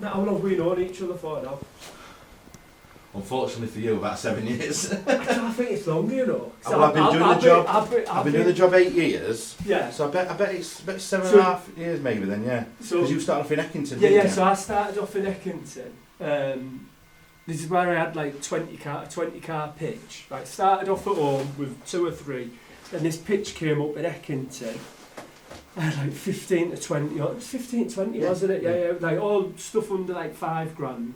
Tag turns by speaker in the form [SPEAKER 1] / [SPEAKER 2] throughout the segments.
[SPEAKER 1] Now, how long have we known each other for now?
[SPEAKER 2] Unfortunately for you, about 7 years.
[SPEAKER 1] I think it's longer, you know.
[SPEAKER 2] Well, I've been doing the job. I've been doing the job 8 years.
[SPEAKER 1] Yeah.
[SPEAKER 2] So I bet it's about 7.5 years maybe then, yeah.
[SPEAKER 1] So
[SPEAKER 2] because you started off in Eckington,
[SPEAKER 1] yeah,
[SPEAKER 2] didn't
[SPEAKER 1] yeah.
[SPEAKER 2] you?
[SPEAKER 1] So I started off in Eckington. This is where I had like 20 car pitch. Like started off at home with 2 or 3, and this pitch came up at Eckington. I had like 15 to 20. It was 15 to 20, wasn't it? Yeah. Like all stuff under like £5,000.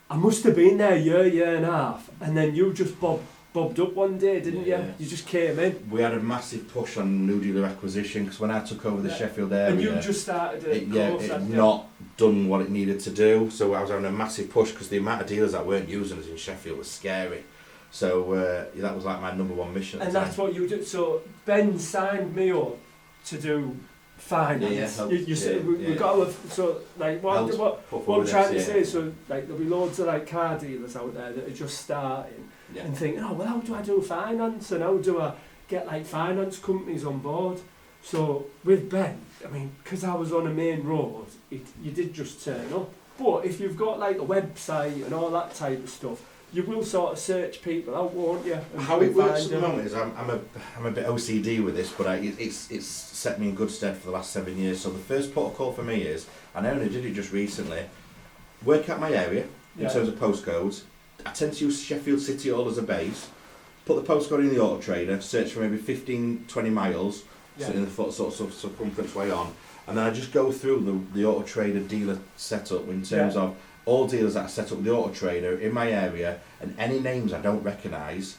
[SPEAKER 1] I must have been there a year and a half, and then you just bobbed up one day, didn't you? You just came in.
[SPEAKER 2] We had a massive push on new dealer acquisition because when I took over the Sheffield area,
[SPEAKER 1] and you just started
[SPEAKER 2] it had not done what it needed to do. So I was having a massive push because the amount of dealers that weren't using us in Sheffield was scary. So that was like my #1 mission.
[SPEAKER 1] And that's what you did. So Ben signed me up to do finance. You said we got to have, so like what I'm trying to say is, so like there'll be loads of like car dealers out there that are just starting and thinking, oh well, how do I do finance and how do I get like finance companies on board? So with Ben, I mean, because I was on a main road, you did just turn up. But if you've got like a website and all that type of stuff, you will sort of search people out, won't you?
[SPEAKER 2] How it works at the moment is I'm a bit OCD with this, but it's set me in good stead for the last 7 years. So the first protocol for me is, and I only did it just recently, work out my area in terms of postcodes. I tend to use Sheffield City Hall as a base, put the postcode in the Auto Trader, search for maybe 15-20 miles, so in the sort of circumference way on, and then I just go through the Auto Trader dealer setup in terms of all dealers that are set up with the Auto Trader in my area, and any names I don't recognise,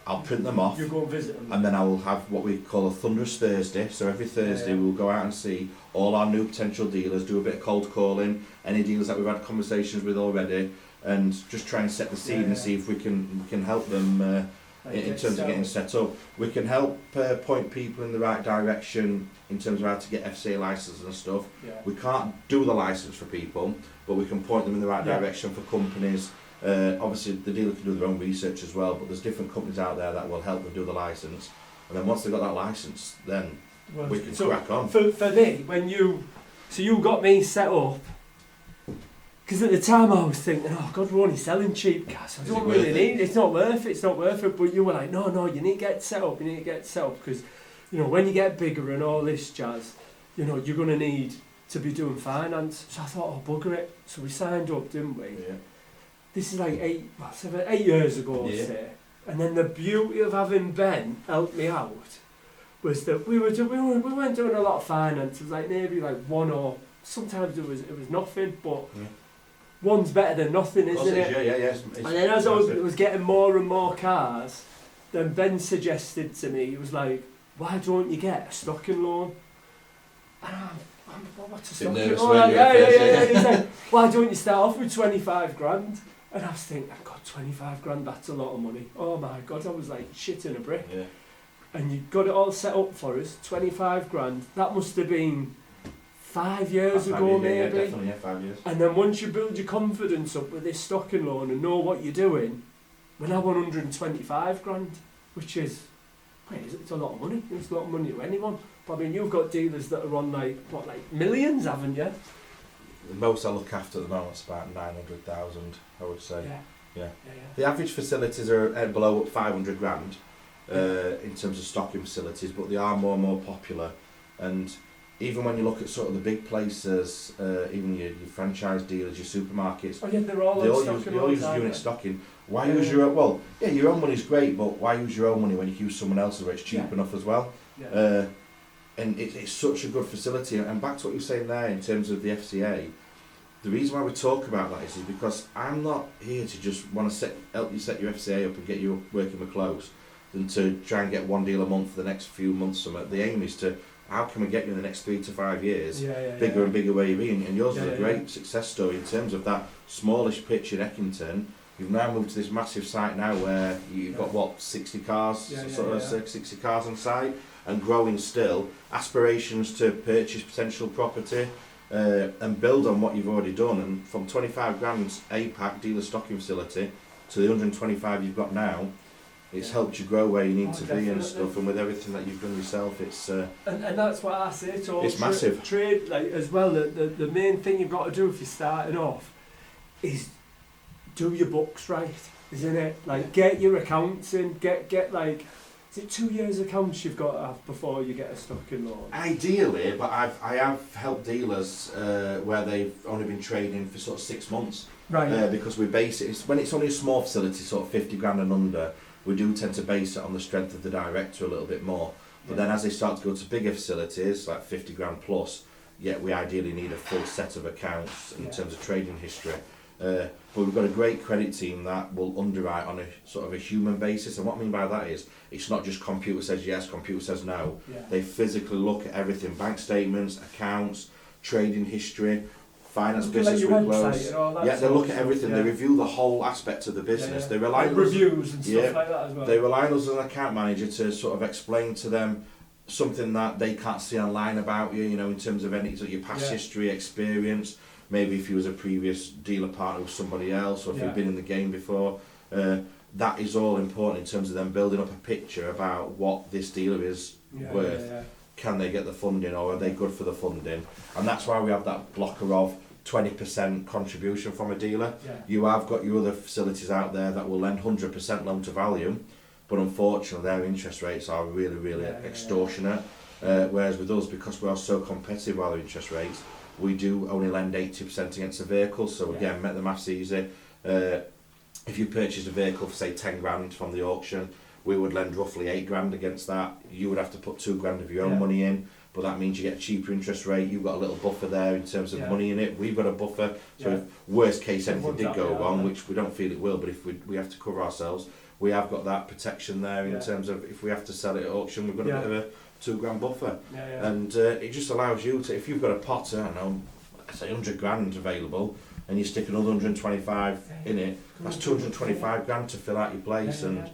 [SPEAKER 2] I'll print them off.
[SPEAKER 1] You go and visit them.
[SPEAKER 2] And then I will have what we call a Thunderous Thursday. So every Thursday we'll go out and see all our new potential dealers, do a bit of cold calling, any dealers that we've had conversations with already, and just try and set the seed and see if we can help them in terms of getting set up. We can help point people in the right direction in terms of how to get FCA licenses and stuff. We can't do the license for people, but we can point them in the right direction for companies. Obviously the dealer can do their own research as well, but there's different companies out there that will help them do the license, and then once they've got that license, then we can crack on.
[SPEAKER 1] For me, you got me set up, because at the time I was thinking, oh God, we're only selling cheap cars, I don't really need it, it's not worth it, but you were like, no, you need to get set up, because when you get bigger and all this jazz, you're going to need to be doing finance. So I thought, oh bugger it, so we signed up, didn't we? This is like 8 years ago, I'd say. And then the beauty of having Ben help me out was that we weren't doing a lot of finance. It was like maybe like one, or sometimes it was nothing, but one's better than nothing, isn't it?
[SPEAKER 2] Yeah.
[SPEAKER 1] And then as I was getting more and more cars, then Ben suggested to me, he was like, why don't you get a stocking loan? And what's a stocking loan? He said, why don't you start off with 25 grand? And I was thinking, God, 25 grand, that's a lot of money. Oh my God, I was like shit in a brick. And you got it all set up for us, 25 grand. That must have been 5 years ago, maybe.
[SPEAKER 2] Yeah, definitely, 5 years.
[SPEAKER 1] And then once you build your confidence up with this stocking loan and know what you're doing, we're now 125 grand, which is, it's a lot of money. It's a lot of money to anyone. But I mean, you've got dealers that are on like millions, haven't you?
[SPEAKER 2] The most I look after at the moment is about 900,000, I would say.
[SPEAKER 1] Yeah.
[SPEAKER 2] The average facilities are below 500 grand in terms of stocking facilities, but they are more and more popular. And even when you look at sort of the big places, even your franchise dealers, your supermarkets,
[SPEAKER 1] they're all
[SPEAKER 2] use unit stocking. Why use your own? Well, your own money's great, but why use your own money when you can use someone else's where it's cheap enough as well? And it's such a good facility. And back to what you were saying there in terms of the FCA, the reason why we talk about that is because I'm not here to just want to help you set your FCA up and get you working with close, than to try and get one deal a month for the next few months. The aim is to, how can we get you in the next 3 to 5 years, bigger and bigger where you've been. And yours is a great success story in terms of that smallish pitch in Eckington. You've now moved to this massive site now where you've got 60 cars, 60 cars on site, and growing still. Aspirations to purchase potential property and build on what you've already done. And from 25 grand APAC dealer stocking facility to the 125 you've got now, It's helped you grow where you need to be and
[SPEAKER 1] definitely.
[SPEAKER 2] stuff, and with everything that you've done yourself, it's
[SPEAKER 1] And that's what I say to all
[SPEAKER 2] It's massive.
[SPEAKER 1] trade, like, as well. The main thing you've got to do if you're starting off is do your books right, isn't it? Like, get your accounts in, get like, is it 2 years accounts you've got to have before you get a stocking loan?
[SPEAKER 2] ideally, but I have helped dealers where they've only been trading for sort of 6 months.
[SPEAKER 1] Right.
[SPEAKER 2] Because we base it, when it's only a small facility, sort of 50 grand and under, we do tend to base it on the strength of the director a little bit more. But then as they start to go to bigger facilities, like 50 grand plus, we ideally need a full set of accounts in terms of trading history. But we've got a great credit team that will underwrite on a sort of a human basis. And what I mean by that is, it's not just computer says yes, computer says no.
[SPEAKER 1] Yeah.
[SPEAKER 2] They physically look at everything, bank statements, accounts, trading history, finance
[SPEAKER 1] Look at,
[SPEAKER 2] business
[SPEAKER 1] like, your
[SPEAKER 2] workflows.
[SPEAKER 1] website and all that
[SPEAKER 2] Yeah, they
[SPEAKER 1] sort
[SPEAKER 2] look
[SPEAKER 1] of
[SPEAKER 2] at
[SPEAKER 1] stuff,
[SPEAKER 2] everything. They review the whole aspect of the business. They rely
[SPEAKER 1] like
[SPEAKER 2] on
[SPEAKER 1] reviews and stuff
[SPEAKER 2] Yeah.
[SPEAKER 1] like that as well.
[SPEAKER 2] They rely on us as an account manager to sort of explain to them something that they can't see online about you, in terms of any sort of your past history, experience, maybe if you was a previous dealer partner with somebody else, or if you've been in the game before. That is all important in terms of them building up a picture about what this dealer is worth. Can they get the funding, or are they good for the funding? And that's why we have that blocker of 20% contribution from a dealer. You have got your other facilities out there that will lend 100% loan to value, but unfortunately their interest rates are really, really extortionate. Whereas with us, because we are so competitive with our interest rates, we do only lend 80% against a vehicle. So again, make the maths easy. If you purchased a vehicle for say 10 grand from the auction, we would lend roughly 8 grand against that. You would have to put 2 grand of your own money in, but that means you get a cheaper interest rate. You've got a little buffer there in terms of money in it. We've got a buffer, so if worst case anything did go wrong, which we don't feel it will, but if we have to cover ourselves, we have got that protection there in terms of if we have to sell it at auction, we've got a bit of a 2 grand buffer. And it just allows you to, if you've got a pot, I don't know, say 100 grand available, and you stick another 125 in it, that's 225 grand to fill out your place. And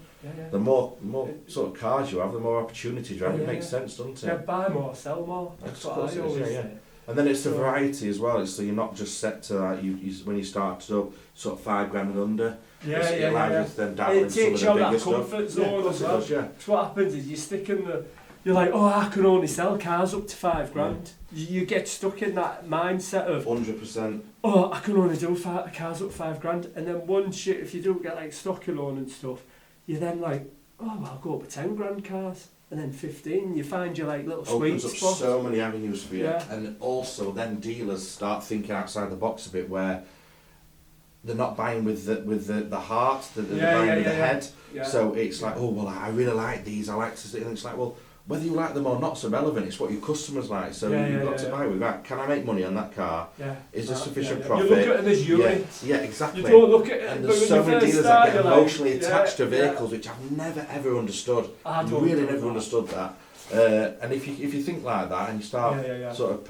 [SPEAKER 2] the more sort of cars you have, the more opportunities you have. It makes sense, doesn't it?
[SPEAKER 1] Yeah, buy more, sell more. That's what I always say.
[SPEAKER 2] And then it's the variety as well. So you're not just set to that. You when you start sort of 5 grand and under. It allows you to then dabble into some of the bigger stuff.
[SPEAKER 1] It takes you out that comfort zone as well. So what happens is you stick in the. You're like, oh, I can only sell cars up to 5 grand. You get stuck in that mindset of
[SPEAKER 2] 100%.
[SPEAKER 1] Oh, I can only do cars up to 5 grand, and then once if you do get like stocking loan and stuff, you're then like, oh, well, I'll go up to 10 grand cars, and then 15. You find your like little sweet
[SPEAKER 2] opens up
[SPEAKER 1] spot.
[SPEAKER 2] So many avenues for you, and also then dealers start thinking outside the box a bit, where they're not buying with the heart, they're buying with the head. So it's like, oh well, I really like these. I like to see, and it's like, well, whether you like them or not, so relevant. It's what your customers like. So you've got to buy with that. Can I make money on that car? Is there sufficient profit?
[SPEAKER 1] You look at it as units.
[SPEAKER 2] Yeah, exactly.
[SPEAKER 1] You don't look at it.
[SPEAKER 2] And there's so many dealers that get emotionally attached to vehicles, which I've never ever understood. I really never understood that. And if you think like that and you start sort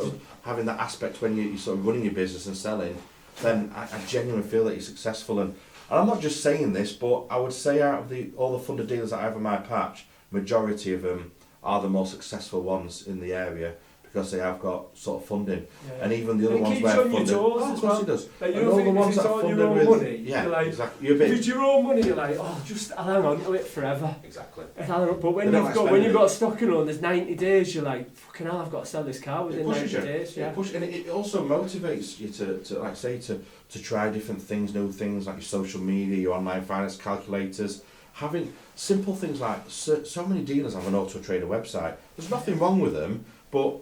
[SPEAKER 2] of having that aspect when you're sort of running your business and selling, then I genuinely feel that you're successful. And I'm not just saying this, but I would say out of all the funded dealers that I have in my patch, majority of them are the most successful ones in the area because they have got sort of funding. And even the other ones where funded, of course it does.
[SPEAKER 1] Like,
[SPEAKER 2] and all the ones that are funded with
[SPEAKER 1] money,
[SPEAKER 2] you're
[SPEAKER 1] like,
[SPEAKER 2] exactly. If
[SPEAKER 1] it's your own money, you're like, oh, just I'll hang on to it forever.
[SPEAKER 2] Exactly.
[SPEAKER 1] But when you've got stocking on, there's 90 days. You're like, fucking hell, I've got to sell this car within 90 days.
[SPEAKER 2] And it also motivates you to like say to try different things, new things like your social media, your online finance calculators. Having simple things like so many dealers have an auto trader website. There's nothing wrong with them, but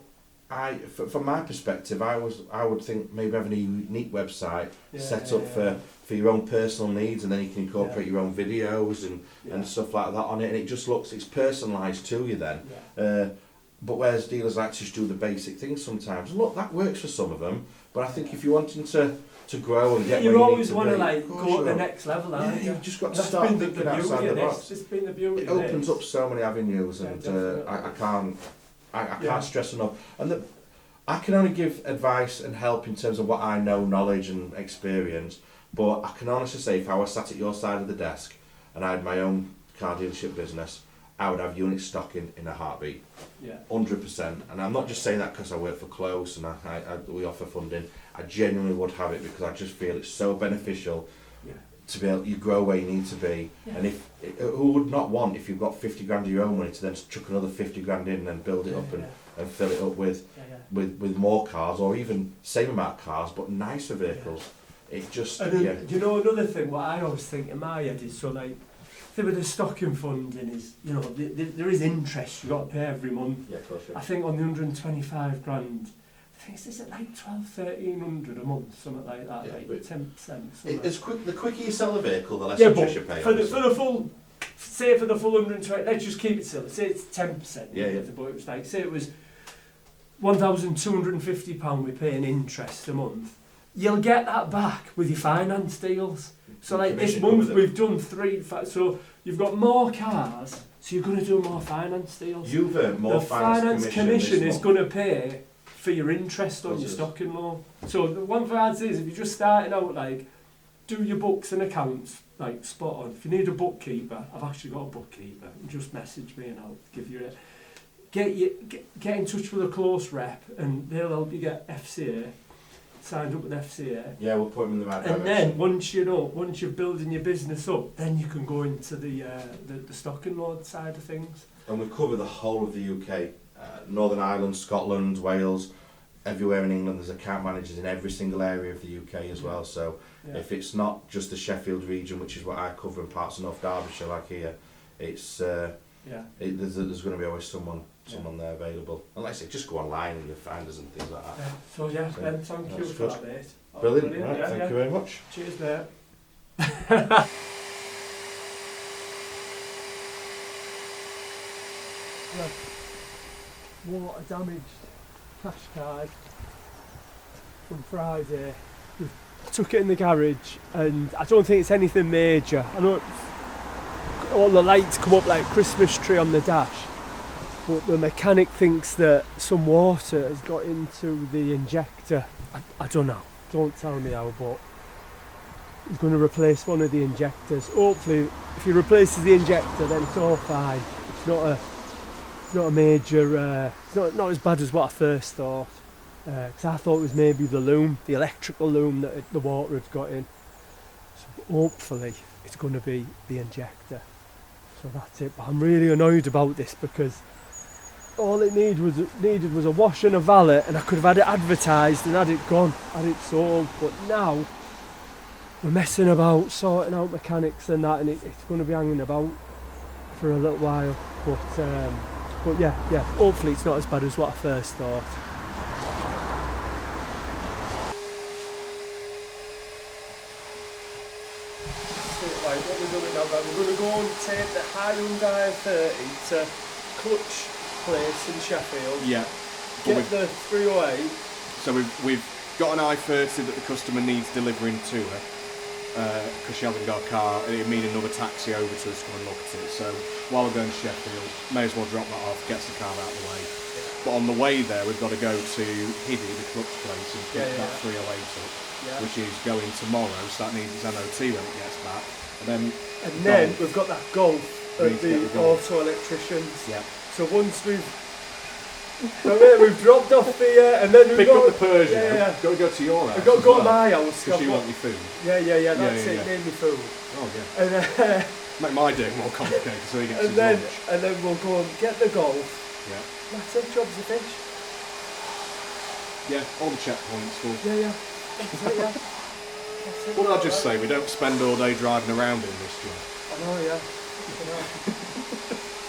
[SPEAKER 2] from my perspective, I would think maybe having a unique website set up for your own personal needs, and then you can incorporate your own videos and stuff like that on it, and it just it's personalised to you then. But whereas dealers like to just do the basic things sometimes, and look, that works for some of them. But I think if you're wanting to grow and get where
[SPEAKER 1] you
[SPEAKER 2] you
[SPEAKER 1] always
[SPEAKER 2] need to
[SPEAKER 1] want
[SPEAKER 2] be,
[SPEAKER 1] to like go to the next level, aren't you?
[SPEAKER 2] You've just got to start thinking outside the box.
[SPEAKER 1] It's been the beauty.
[SPEAKER 2] It opens up so many avenues, and I can't stress enough. And I can only give advice and help in terms of what I know, knowledge and experience. But I can honestly say, if I was sat at your side of the desk and I had my own car dealership business, I would have unit stocking in a heartbeat. 100%. And I'm not just saying that because I work for Close and we offer funding. I genuinely would have it because I just feel it's so beneficial to be able, you grow where you need to be.
[SPEAKER 1] Yeah.
[SPEAKER 2] And who would not want, if you've got 50 grand of your own money, to then chuck another 50 grand in and build it up and fill it up with more cars, or even same amount of cars but nicer vehicles. It just
[SPEAKER 1] you know, another thing what I always think in my head is, so like, the thing with the stocking funding is, you know, there is interest you got to pay every month.
[SPEAKER 2] Yeah, of course. Yeah.
[SPEAKER 1] I think on the 125 grand, I think it's at like 1,200-1,300 a month, something like that,
[SPEAKER 2] Yeah,
[SPEAKER 1] like
[SPEAKER 2] but
[SPEAKER 1] 10%.
[SPEAKER 2] The quicker you sell the vehicle, the less
[SPEAKER 1] Yeah,
[SPEAKER 2] interest
[SPEAKER 1] but
[SPEAKER 2] you pay.
[SPEAKER 1] for the full, say for the full 120, let's just keep it silly, say it's 10%.
[SPEAKER 2] Yeah.
[SPEAKER 1] But it was like, say it was £1,250 we pay in interest a month. You'll get that back with your finance deals. So like this month we've done 3, so you've got more cars, so you're going to do more finance deals.
[SPEAKER 2] You've earned more finance
[SPEAKER 1] commission is going to pay for your interest on your stocking loan. So the one thing I'd say is, if you're just starting out, like, do your books and accounts, like, spot on. If you need a bookkeeper, I've actually got a bookkeeper, just message me and I'll give you it. Get in touch with a close rep and they'll help you get FCA, signed up with FCA.
[SPEAKER 2] Yeah, we'll put them in the right direction.
[SPEAKER 1] And then once you're building your business up, then you can go into the stocking loan side of things.
[SPEAKER 2] And we cover the whole of the UK, Northern Ireland, Scotland, Wales, everywhere in England. There's account managers in every single area of the UK as well. So if it's not just the Sheffield region, which is what I cover, in parts of North Derbyshire, like here, it's there's going to be always someone there available. And like I say, just go online and you'll find us and things like that.
[SPEAKER 1] So thank you for that, mate.
[SPEAKER 2] Brilliant. Right, thank you very much.
[SPEAKER 1] Cheers, mate. Water damaged Qashqai from Friday. We took it in the garage and I don't think it's anything major. I know all the lights come up like Christmas tree on the dash, but the mechanic thinks that some water has got into the injector. I don't know, don't tell me how, but he's going to replace one of the injectors. Hopefully if he replaces the injector then it's all fine. It's not a major, it's not as bad as what I first thought, because I thought it was maybe the loom, the electrical loom that the water had got in. So hopefully it's going to be the injector. So that's it. But I'm really annoyed about this because all it needed was a wash and a valet, and I could have had it advertised and had it gone, had it sold. But now we're messing about, sorting out mechanics and that, and it's going to be hanging about for a little while. But yeah, hopefully it's not as bad as what I first thought. So like, what we're doing now, we're going to go and take the Hyundai 30 to Clutch Place in Sheffield.
[SPEAKER 3] Yeah.
[SPEAKER 1] Get the 308.
[SPEAKER 3] So we've got an i30 that the customer needs delivering to her, because she hasn't got a car. It'd mean another taxi over to us to come and look at it. So while we're going to Sheffield, may as well drop that off, gets the car out of the way. But on the way there, we've got to go to Hiddy, the Clutch Place, and pick that 308 up, which is going tomorrow. So that needs its MOT when it gets back. And then
[SPEAKER 1] we've got that Golf at the auto electricians.
[SPEAKER 3] Yeah.
[SPEAKER 1] So once we've dropped off the and then we've
[SPEAKER 3] pick
[SPEAKER 1] got
[SPEAKER 3] up the Persian.
[SPEAKER 1] Yeah.
[SPEAKER 3] Got to go to your house.
[SPEAKER 1] We've got to go to my house.
[SPEAKER 3] Because you want your food.
[SPEAKER 1] Yeah. That's it. Need me food.
[SPEAKER 3] Oh yeah.
[SPEAKER 1] And
[SPEAKER 3] make my day more complicated so he gets his
[SPEAKER 1] lunch.
[SPEAKER 3] lunch.
[SPEAKER 1] And then we'll go and get the Golf.
[SPEAKER 3] Yeah.
[SPEAKER 1] That's it. Job's a fish.
[SPEAKER 3] Yeah. All the checkpoints.
[SPEAKER 1] Yeah. That's it. Yeah.
[SPEAKER 3] What did I just say? We don't spend all day driving around in this job.
[SPEAKER 1] I know, yeah.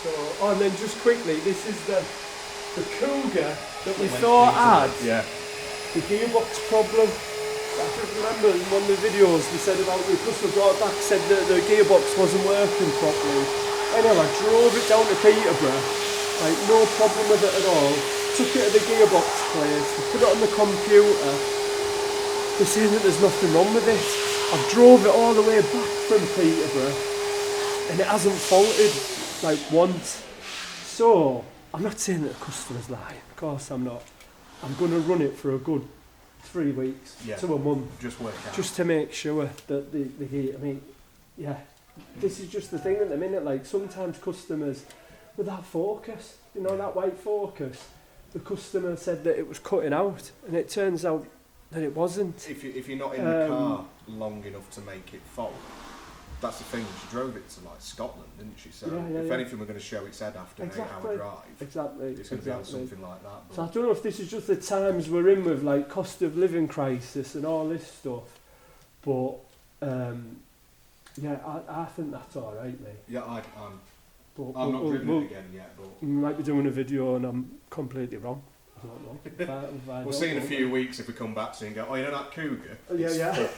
[SPEAKER 1] So, and then just quickly, this is the Cougar that we thought had the gearbox problem. I just remember in one of the videos we said about the customer brought it back, said that the gearbox wasn't working properly. Anyway, I drove it down to Peterborough, like no problem with it at all. Took it to the gearbox place, we put it on the computer. They're saying that there's nothing wrong with it. I've drove it all the way back from Peterborough and it hasn't faulted like once. So I'm not saying that the customer's lying, of course I'm not. I'm going to run it for a good 3 weeks to a month.
[SPEAKER 3] Just work out.
[SPEAKER 1] Just to make sure that the heat, I mean, this is just the thing at the minute, like sometimes customers with that Focus, you know, that white Focus, the customer said that it was cutting out and it turns out that it wasn't.
[SPEAKER 3] If you're not in the car long enough to make it fold. That's the thing, she drove it to like Scotland, didn't she? So if anything we're going to show its head after an 8-hour drive, it's going to be on something like that.
[SPEAKER 1] So I don't know if this is just the times we're in with like cost of living crisis and all this stuff, but yeah, I think that's all right, mate.
[SPEAKER 3] Yeah, I'm not driven it again yet, but
[SPEAKER 1] we might be doing a video and I'm completely wrong. I don't know.
[SPEAKER 3] We'll see in a few weeks if we come back to it and go, oh, you know that cougar?
[SPEAKER 1] Yeah. Yeah,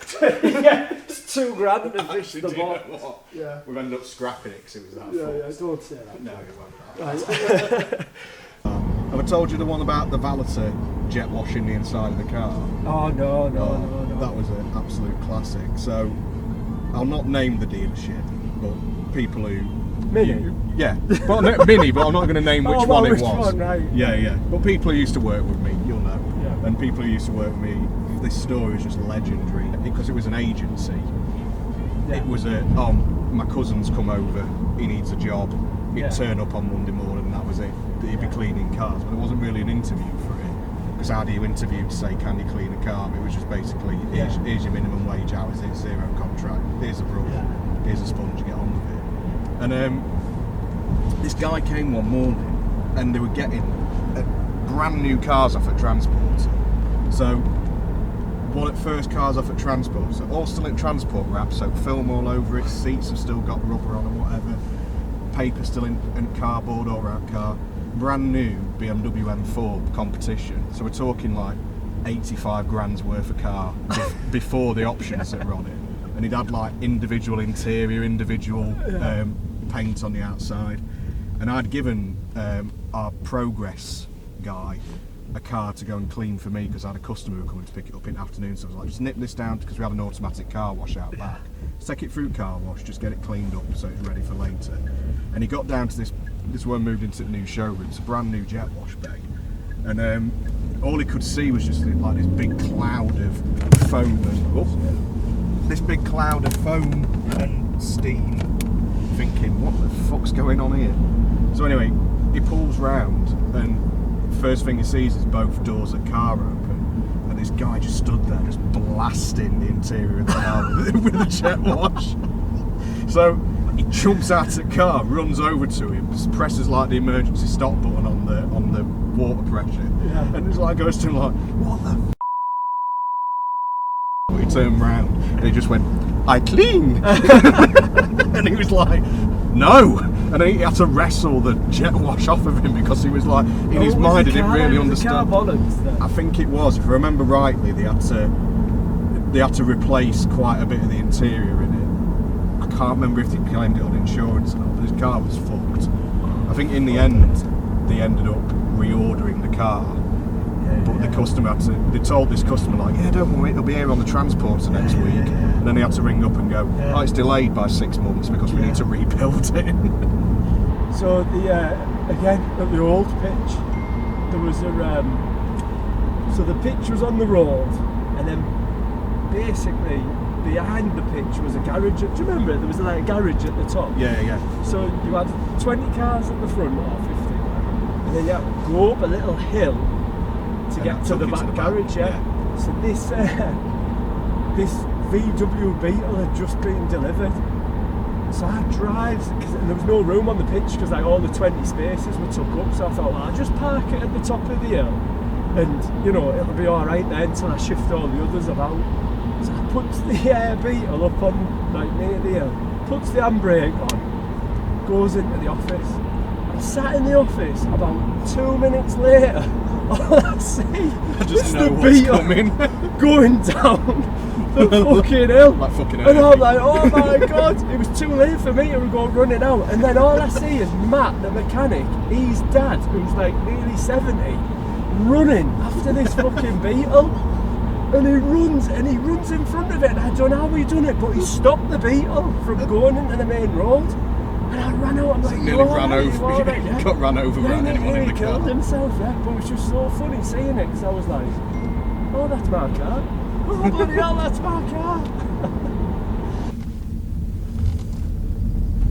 [SPEAKER 1] it's $2,000 to fish the box. Yeah.
[SPEAKER 3] We've ended up scrapping it because it was that
[SPEAKER 1] Yeah, don't say that.
[SPEAKER 3] No, it won't. Have I told you the one about the valeter jet washing the inside of the car?
[SPEAKER 1] Oh, no.
[SPEAKER 3] That was an absolute classic. So, I'll not name the dealership, but people who...
[SPEAKER 1] Mini?
[SPEAKER 3] Yeah, but Mini, but I'm not going to name which one it was.
[SPEAKER 1] One, right.
[SPEAKER 3] Yeah. But people who used to work with me, you'll know. Yeah. And people who used to work with me, this story is just legendary because it was an agency. Yeah. It was my cousin's come over, he needs a job. He'd turn up on Monday morning and that was it. He'd be cleaning cars, but it wasn't really an interview for it. Because how do you interview to say, can you clean a car? It was just basically, here's your minimum wage hours, it's 0 contract, here's a brush, here's a sponge, get on with it. And this guy came one morning and they were getting brand new cars off at Transport. So one at first cars off at Transport, so all still in transport wrap, so film all over it, seats have still got rubber on and whatever, paper still in cardboard all around car, brand new BMW M4 competition, so we're talking like 85 grand's worth of car before the options that were on it. And he'd had like individual interior, individual paint on the outside. And I'd given our Progress guy a car to go and clean for me because I had a customer who was coming to pick it up in the afternoon. So I was like, just nip this down because we had an automatic car wash out back. Just take it through car wash, just get it cleaned up so it's ready for later. And he got down to this one, moved into the new showroom. It's a brand new jet wash bay. And all he could see was just like this big cloud of foam and steam, thinking, what the fuck's going on here? So anyway, he pulls round and first thing he sees is both doors of the car open and this guy just stood there just blasting the interior of the car with a jet wash. So he jumps out of the car, runs over to him, just presses like the emergency stop button on the water pressure, and just like goes to him like, what the f***? He turned round and he just went, I clean. And he was like, no. And then he had to wrestle the jet wash off of him because he was like, in his mind, he didn't really understand. I think it was, if I remember rightly, they had to replace quite a bit of the interior in it. I can't remember if they claimed it on insurance or not, but his car was fucked. I think in the end, they ended up reordering the car. But the customer they told this customer like, yeah, don't worry, it'll be here on the transporter next week. And then they had to ring up and go, oh, it's delayed by 6 months because we need to rebuild it.
[SPEAKER 1] So again, at the old pitch, there was so the pitch was on the road, and then basically behind the pitch was a garage. Do you remember it? There was like a garage at the top.
[SPEAKER 3] Yeah.
[SPEAKER 1] So you had 20 cars at the front, or 50, and then you had to go up a little hill to get to the back garage. So this VW Beetle had just been delivered. So I drive, and there was no room on the pitch because like all the 20 spaces were took up. So I thought, well, I'll just park it at the top of the hill, and you know it'll be all right then until I shift all the others about. So I puts the Beetle up on like near the hill, puts the handbrake on, goes into the office. I sat in the office about 2 minutes later. All I see is the Beetle going down the fucking hill.
[SPEAKER 3] Like fucking
[SPEAKER 1] and I'm like, oh my god, it was too late for me to go running out. And then all I see is Matt, the mechanic, his dad, who's like nearly 70, running after this fucking Beetle. And he runs in front of it. And I don't know how he done it, but he stopped the Beetle from going into the main road. And I ran out, I'm like,
[SPEAKER 3] nearly ran over. He got run over by anyone in the car. He
[SPEAKER 1] killed himself, but it was just so funny seeing it, because I was like, oh, that's my car. Oh, bloody hell, that's my car.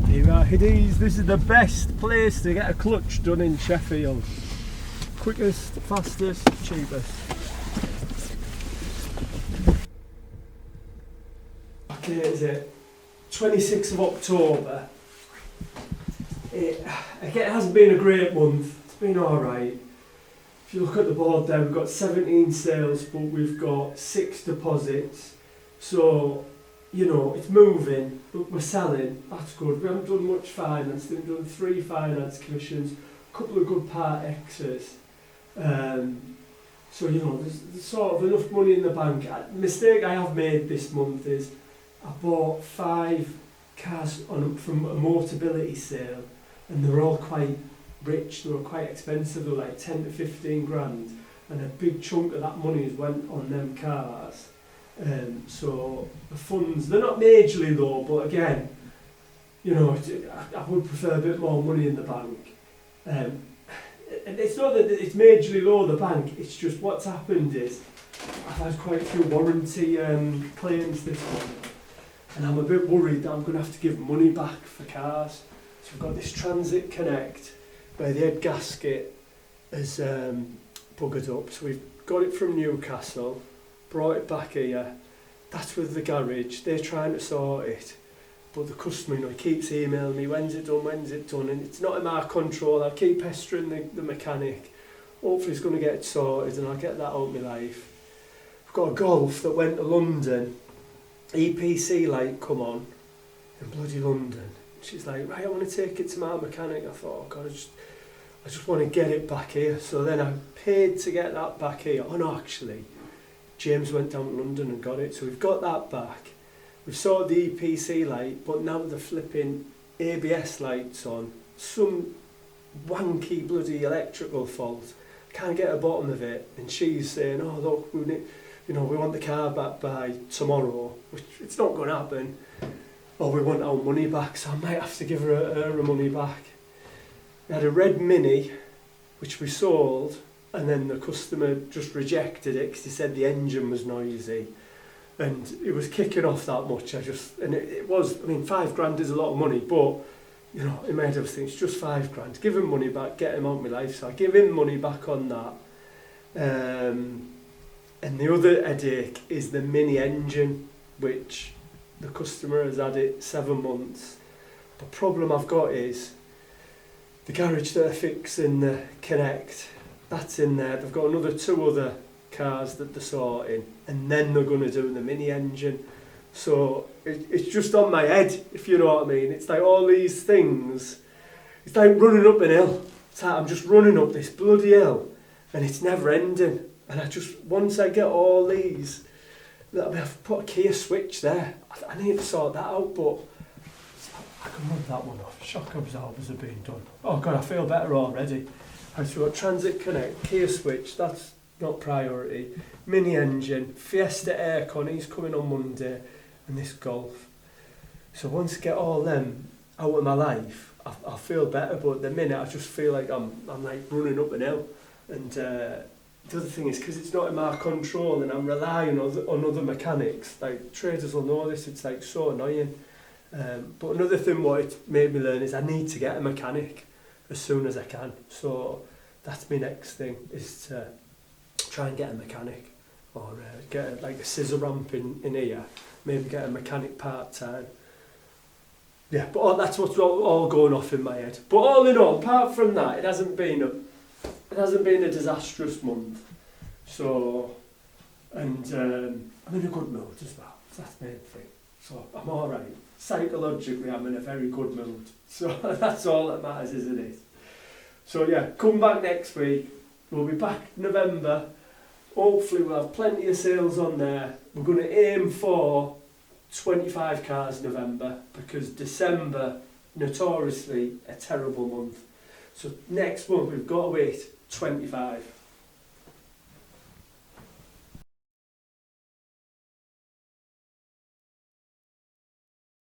[SPEAKER 1] Here it is. This is the best place to get a clutch done in Sheffield. Quickest, fastest, cheapest. date is it? 26th of October. Again, it hasn't been a great month. It's been alright. If you look at the board there, we've got 17 sales, but we've got 6 deposits. So, you know, it's moving, but we're selling. That's good. We haven't done much finance. We've done 3 finance commissions, a couple of good part X's. So, you know, there's sort of enough money in the bank. The mistake I have made this month is I bought 5 cars from a Motability sale, and they were all quite rich. They were quite expensive. They were like 10 to 15 grand, and a big chunk of that money went on them cars. So the funds, they're not majorly low, but again, you know, I would prefer a bit more money in the bank. And it's not that it's majorly low, the bank, it's just what's happened is I've had quite a few warranty claims this month, and I'm a bit worried that I'm going to have to give money back for cars. So we've got this Transit Connect where the head gasket has buggered up, so we've got it from Newcastle, brought it back here. That's with the garage. They're trying to sort it, but the customer, you know, he keeps emailing me, when's it done, and it's not in my control. I keep pestering the mechanic. Hopefully he's going to get it sorted and I'll get that out of my life. I've got a Golf that went to London, EPC light come on in bloody London. She's like, right, I want to take it to my mechanic. I thought, oh God, I just want to get it back here. So then I paid to get that back here. Oh no, actually, James went down to London and got it. So we've got that back. We've sorted the EPC light, but now they're flipping ABS lights on. Some wanky bloody electrical fault. Can't get a bottom of it. And she's saying, oh look, we want the car back by tomorrow, which it's not going to happen. Or we want our money back, so I might have to give her money back. We had a red Mini, which we sold, and then the customer just rejected it because he said the engine was noisy. And it was kicking off that much. It was, I mean, £5 is a lot of money, but, you know, in my head I was thinking, it's just £5. Give him money back, get him out of my life. So I give him money back on that. And the other headache is the Mini engine, which the customer has had it 7 months. The problem I've got is the garage that are fixing the Connect, that's in there. They've got another 2 other cars that they're sorting, and then they're going to do the Mini engine. So it's just on my head, if you know what I mean. It's like all these things, it's like running up an hill. It's like I'm just running up this bloody hill, and it's never ending. And once I get all these, I've put a Kia switch there. I need to sort that out, but I can rub that one off. Shock absorbers have been done. Oh God, I feel better already. Right, so we've got Transit Connect, Kia switch, that's not priority. Mini engine, Fiesta aircon, he's coming on Monday, and this Golf. So once I get all them out of my life, I'll feel better, but at the minute I just feel like I'm like running up an hill. And the other thing is, because it's not in my control and I'm relying on other mechanics, like traders will know this, it's like so annoying. But another thing what it made me learn is I need to get a mechanic as soon as I can. So that's my next thing, is to try and get a mechanic, or get like a scissor ramp in here, maybe get a mechanic part-time. Yeah, but that's what's all going off in my head. But all in all, apart from that, it hasn't been a disastrous month. So, and I'm in a good mood as well. That's the main thing. So I'm all right. Psychologically, I'm in a very good mood. So that's all that matters, isn't it? So yeah, come back next week. We'll be back November. Hopefully we'll have plenty of sales on there. We're going to aim for 25 cars November, because December, notoriously a terrible month. So next month we've got to wait 25.